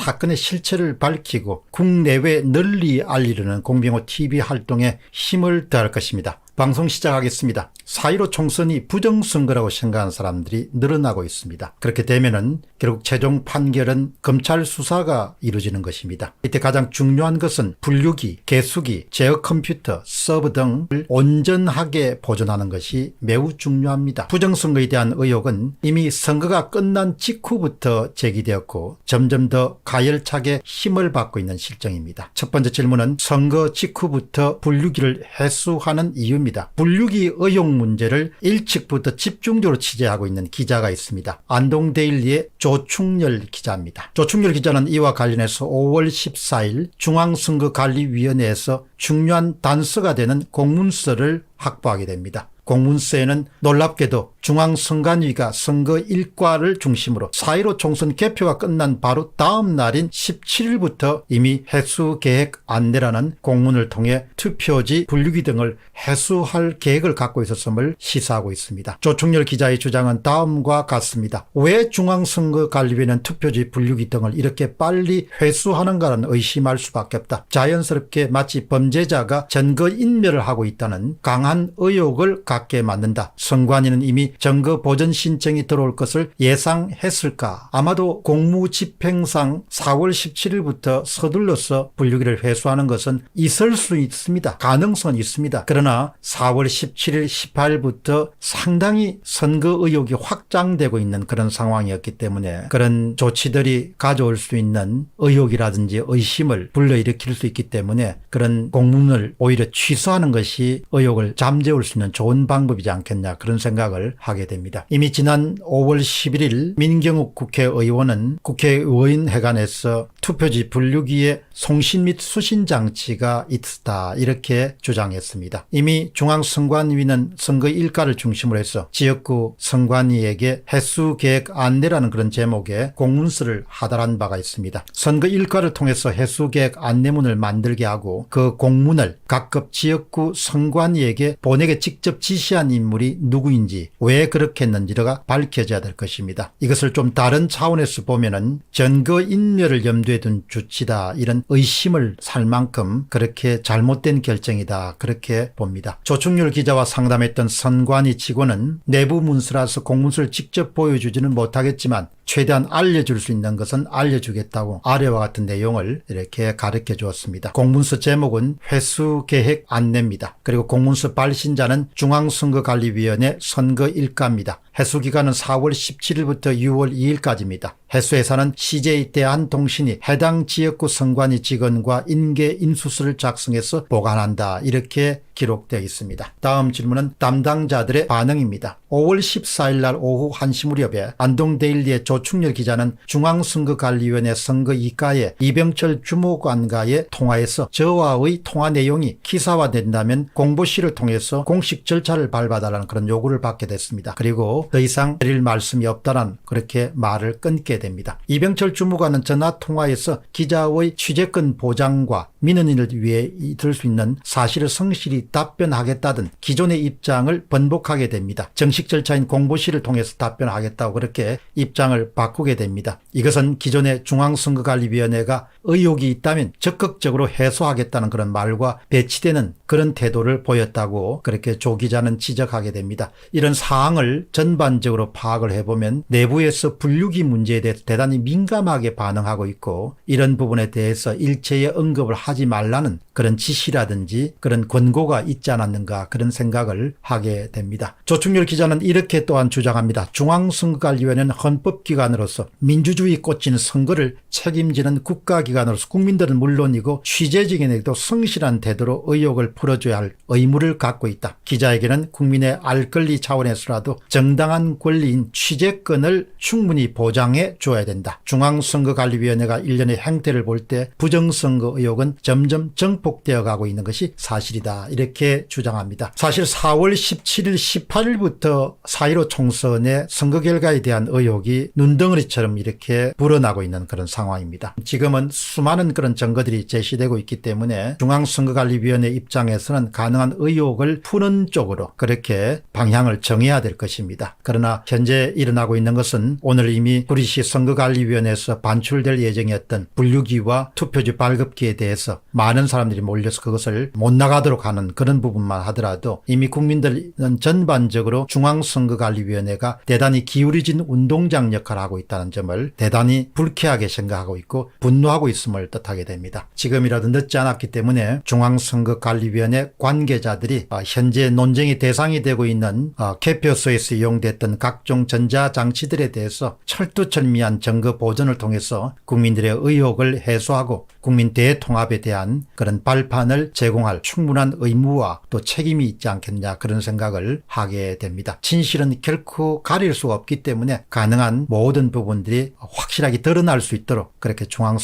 사건의 실체를 밝히고 국내외 널리 알리려는 공병호 TV 활동에 힘을 더할 것입니다. 방송 시작하겠습니다. 4.15 총선이 부정선거라고 생각하는 사람들이 늘어나고 있습니다. 그렇게 되면은 결국 최종 판결은 검찰 수사가 이루어지는 것입니다. 이때 가장 중요한 것은 분류기, 개수기, 제어 컴퓨터, 서버 등을 온전하게 보존하는 것이 매우 중요합니다. 부정선거에 대한 의혹은 이미 선거가 끝난 직후부터 제기되었고 점점 더 가열차게 힘을 받고 있는 실정입니다. 첫 번째 질문은 선거 직후부터 분류기를 해수하는 이유입니다. 분류기 의혹 문제를 일찍부터 집중적으로 취재하고 있는 기자가 있습니다. 안동데일리의 조충렬 기자입니다. 조충렬 기자는 이와 관련해서 5월 14일 중앙선거관리위원회에서 중요한 단서가 되는 공문서를 확보하게 됩니다. 공문서에는 놀랍게도 중앙선관위가 선거 일과를 중심으로 4.15 총선 개표가 끝난 바로 다음 날인 17일부터 이미 해수계획 안내라는 공문을 통해 투표지 분류기 등을 해수할 계획을 갖고 있었음을 시사하고 있습니다. 조충렬 기자의 주장은 다음과 같습니다. 왜 중앙선거관리위는 투표지 분류기 등을 이렇게 빨리 회수하는가는 의심할 수밖에 없다. 자연스럽게 마치 범죄자가 증거인멸을 하고 있다는 강한 의혹을 갖게 만든다. 선관위는 이미 증거 보전 신청이 들어올 것을 예상했을까? 아마도 공무집행상 4월 17일부터 서둘러서 분류기를 회수하는 것은 있을 수 있습니다. 가능성은 있습니다. 그러나 4월 17일, 18일부터 상당히 선거 의혹이 확장되고 있는 그런 상황이었기 때문에 그런 조치들이 가져올 수 있는 의혹이라든지 의심을 불러일으킬 수 있기 때문에 그런 공문을 오히려 취소하는 것이 의혹을 잠재울 수 있는 좋은 방법이지 않겠냐, 그런 생각을 하게 됩니다. 이미 지난 5월 11일 민경욱 국회의원은 국회의원회관에서 투표지 분류기에 송신 및 수신 장치가 있다, 이렇게 주장했습니다. 이미 중앙선관위는 선거 일과를 중심으로 해서 지역구 선관위에게 해수계획 안내라는 그런 제목의 공문서를 하달한 바가 있습니다. 선거 일과를 통해서 해수계획 안내문을 만들게 하고 그 공문을 각급 지역구 선관위에게 보내게 직접 지시한 인물이 누구인지, 왜 그렇게 했는지가 밝혀져야 될 것입니다. 이것을 좀 다른 차원에서 보면은 증거인멸을 염두에 둔 조치다, 이런 의심을 살 만큼 그렇게 잘못된 결정이다, 그렇게 봅니다. 조충렬 기자와 상담했던 선관위 직원은 내부 문서라서 공문서를 직접 보여주지는 못하겠지만 최대한 알려줄 수 있는 것은 알려주겠다고 아래와 같은 내용을 이렇게 가르쳐 주었습니다. 공문서 제목은 회수계획 안내입니다. 그리고 공문서 발신자는 중앙선거관리위원회 선거일과입니다. 해수기간은 4월 17일부터 6월 2일까지입니다. 해수회사는 CJ 대한통신이 해당 지역구 선관위 직원과 인계 인수서를 작성해서 보관한다, 이렇게 기록되어 있습니다. 다음 질문은 담당자들의 반응입니다. 5월 14일 날 오후 1시 무렵에 안동데일리의 조충렬 기자는 중앙선거관리위원회 선거이과의 이병철 주무관과의 통화에서 저와의 통화 내용이 기사화된다면 공보실을 통해서 공식 절차를 밟아달라는 그런 요구를 받게 됐습니다. 그리고 더 이상 드릴 말씀이 없다는 그렇게 말을 끊게 됩니다. 이병철 주무관은 전화통화에서 기자의 취재권 보장과 민원인을 위해 들 수 있는 사실을 성실히 답변하겠다던 기존의 입장을 번복하게 됩니다. 정식 절차인 공보실을 통해서 답변하겠다고 그렇게 입장을 바꾸게 됩니다. 이것은 기존의 중앙선거관리위원회가 의혹이 있다면 적극적으로 해소하겠다는 그런 말과 배치되는 그런 태도를 보였다고 그렇게 조 기자는 지적하게 됩니다. 이런 사항을 전반적으로 파악을 해보면 내부에서 분류기 문제에 대해서 대단히 민감하게 반응하고 있고, 이런 부분에 대해서 일체의 언급을 하지 말라는 그런 지시라든지 그런 권고가 있지 않았는가, 그런 생각을 하게 됩니다. 조충렬 기자는 이렇게 또한 주장합니다. 중앙선거관리위원회는 헌법기관으로서 민주주의 꽂힌 선거를 책임지는 국가기관으로서 국민들은 물론이고 취재진에게도 성실한 태도로 의혹을 풀어줘야 할 의무를 갖고 있다. 기자에게는 국민의 알 권리 차원에서라도 정당한 권리인 취재권을 충분히 보장해 줘야 된다. 중앙선거관리위원회가 일련의 행태를 볼 때 부정선거 의혹은 점점 정폭되어 가고 있는 것이 사실이다. 이렇게 주장합니다. 사실 4월 17일, 18일부터 4.15 총선의 선거 결과에 대한 의혹이 눈덩어리처럼 이렇게 불어나고 있는 그런 상황입니다. 지금은 수많은 그런 증거들이 제시되고 있기 때문에 중앙선거관리위원회 입장에서는 가능한 의혹을 푸는 쪽으로 그렇게 방향을 정해야 될 것입니다. 그러나 현재 일어나고 있는 것은 오늘 이미 구리시 선거관리위원회에서 반출될 예정이었던 분류기와 투표지 발급기에 대해서 많은 사람들이 몰려서 그것을 못 나가도록 하는 그런 부분만 하더라도 이미 국민들은 전반적으로 중앙선거관리위원회가 대단히 기울어진 운동장 역할을 하고 있다는 점을 대단히 불쾌하게 생각하고 있고 분노하고 있음을 뜻하게 됩니다. 지금이라도 늦지 않았기 때문에 중앙선거관리위원회 관계자들이 현재 논쟁의 대상이 되고 있는 개표소에서 이용됐던 각종 전자장치들에 대해서 철두철미한 증거 보존을 통해서 국민들의 의혹을 해소하고 국민 대통합에 대한 그런 발판을 제공할 충분한 의무와 또 책임이 있지 않겠냐 그런 생각을 하게 됩니다. 진실은 결코 가릴 수가 없기 때문에 가능한 모든 부분들이 확실하게 드러날 수 있도록 그렇게 중앙